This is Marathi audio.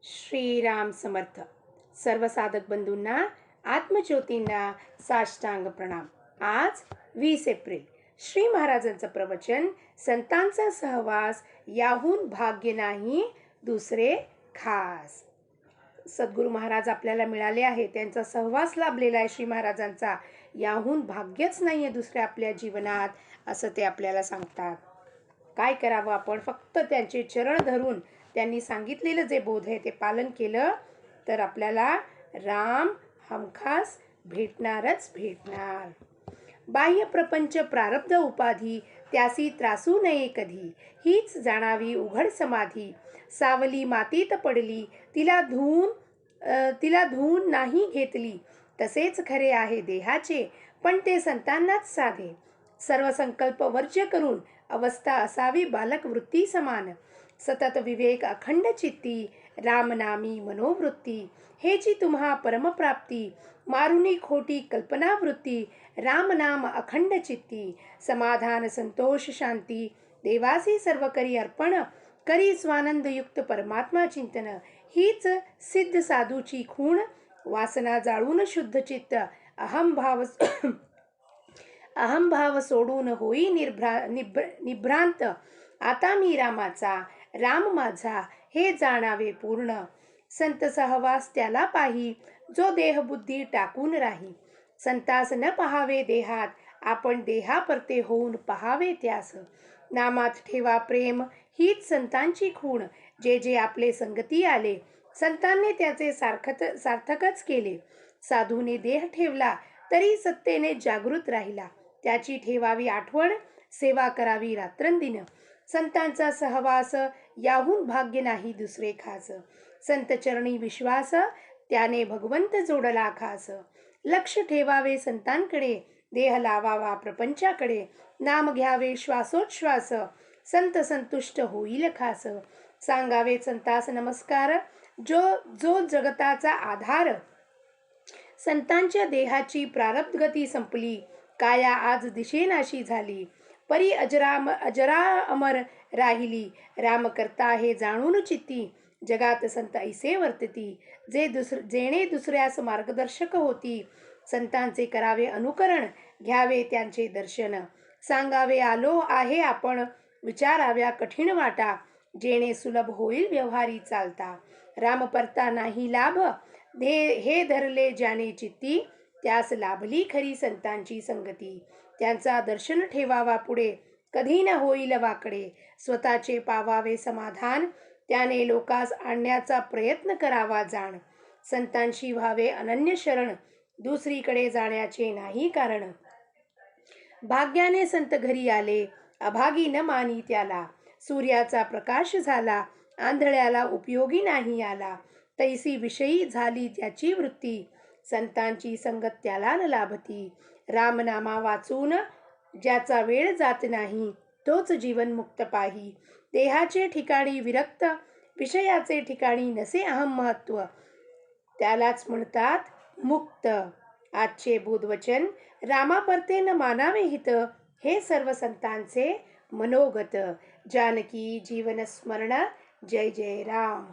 श्रीराम समर्थ. सर्व साधक बंधूंना, आत्मज्योतींना साष्टांग प्रणाम. आज 20 एप्रिल. श्री महाराजांचं प्रवचन, संतांचा सहवास याहून भाग्य नाही दुसरे खास. सद्गुरू महाराज आपल्याला मिळाले आहे, त्यांचा सहवास लाभलेला आहे श्री महाराजांचा. याहून भाग्यच नाही आहे दुसऱ्या आपल्या जीवनात, असं ते आपल्याला सांगतात. काय करावं आपण? फक्त त्यांचे चरण धरून त्यांनी सांगितलेलं जे बोध आहे ते पालन केलं तर आपल्याला राम हमखास भेटणारच भेटणार. बाह्य प्रपंच प्रारब्ध उपाधी त्यासी त्रासू नये कधी, हीच जाणावी उघड समाधी. सावली मातीत पडली तिला धुवून नाही घेतली, तसेच खरे आहे देहाचे पण ते संतांनाच साधे. सर्व संकल्प वर्ज्य करून अवस्था असावी बालक वृत्ती समान. सतत विवेक अखंड चित्ती, रामनामी मनोवृत्ती. हेची तुम्हा परमप्राप्ती, मारुनी खोटी कल्पनावृत्ती. रामनाम अखंड चित्ती, समाधान संतोष शांती. देवासी सर्व करी अर्पण, करी स्वानंदयुक्त परमात्मा चिंतन. हीच सिद्ध साधूची खूण, वासना जाळून शुद्ध चित्त. अहंभाव सोडून होई निभ्रांत. आता मी रामाचा, राम माझा हे जाणावे पूर्ण. संत सहवास त्याला पाही, जो देहबुद्धी टाकून राही. संतास न पहावे देहात, आपण देहापरते होऊन पहावे त्यास. नामात ठेवा प्रेम, हीच संतांची खूण. जे जे आपले संगती आले, संतांनी त्याचे सार्थकच केले. साधूने देह ठेवला तरी सत्तेने जागृत राहिला. त्याची ठेवावी आठवण, सेवा करावी रात्रंदिन. संतांचा सहवास याहून भाग्य नाही दुसरे खास. संत चरणी विश्वास, त्याने भगवंत जोडला खास. लक्ष ठेवावे संतांकडे, देह लावावा प्रपंचाकडे. नाम घ्यावे श्वासोच्छ्वास, संत संतुष्ट होईल खास. सांगावे संतास नमस्कार, जो जगताचा आधार. संतांच्या देहाची प्रारब्ध गती संपली, काया आज दिशेनाशी झाली. परी अजरा अमर राहिली, राम करता हे जाणून चित्ती. जगात संत ऐसे वर्तती, जेणे दुसऱ्यास मार्गदर्शक होती. संतांचे करावे अनुकरण, घ्यावे त्यांचे दर्शन. सांगावे आलो आहे आपण, विचाराव्या कठीण वाटा. जेणे सुलभ होईल व्यवहारी चालता. राम परता नाही लाभ, हे धरले ज्याने चित्ती. त्यास लाभली खरी संतांची संगती. त्यांचा दर्शन ठेवावा पुढे, कधी न होईल वाकडे. स्वतःचे पावावे समाधान, त्याने लोकास आणण्याचा प्रयत्न करावा जाण. संतांशी व्हावे अनन्य शरण, दुसरीकडे जाण्याचे नाही कारण. भाग्याने संत घरी आले, अभागी न मानी त्याला. सूर्याचा प्रकाश झाला, आंधळ्याला उपयोगी नाही आला. तैसी विषयी झाली त्याची वृत्ती, संतांची संगत त्याला न लाभती. रामनामा वाचून ज्याचा वेळ जात नाही, तोच जीवन मुक्त पाही. देहाचे ठिकाणी विरक्त, विषयाचे ठिकाणी नसे अहम महत्व, त्यालाच म्हणतात मुक्त. आजचे बोधवचन, रामा परते न मानावे हित. हे सर्व संतांचे मनोगत. जानकी जीवन स्मरण. जय जय राम.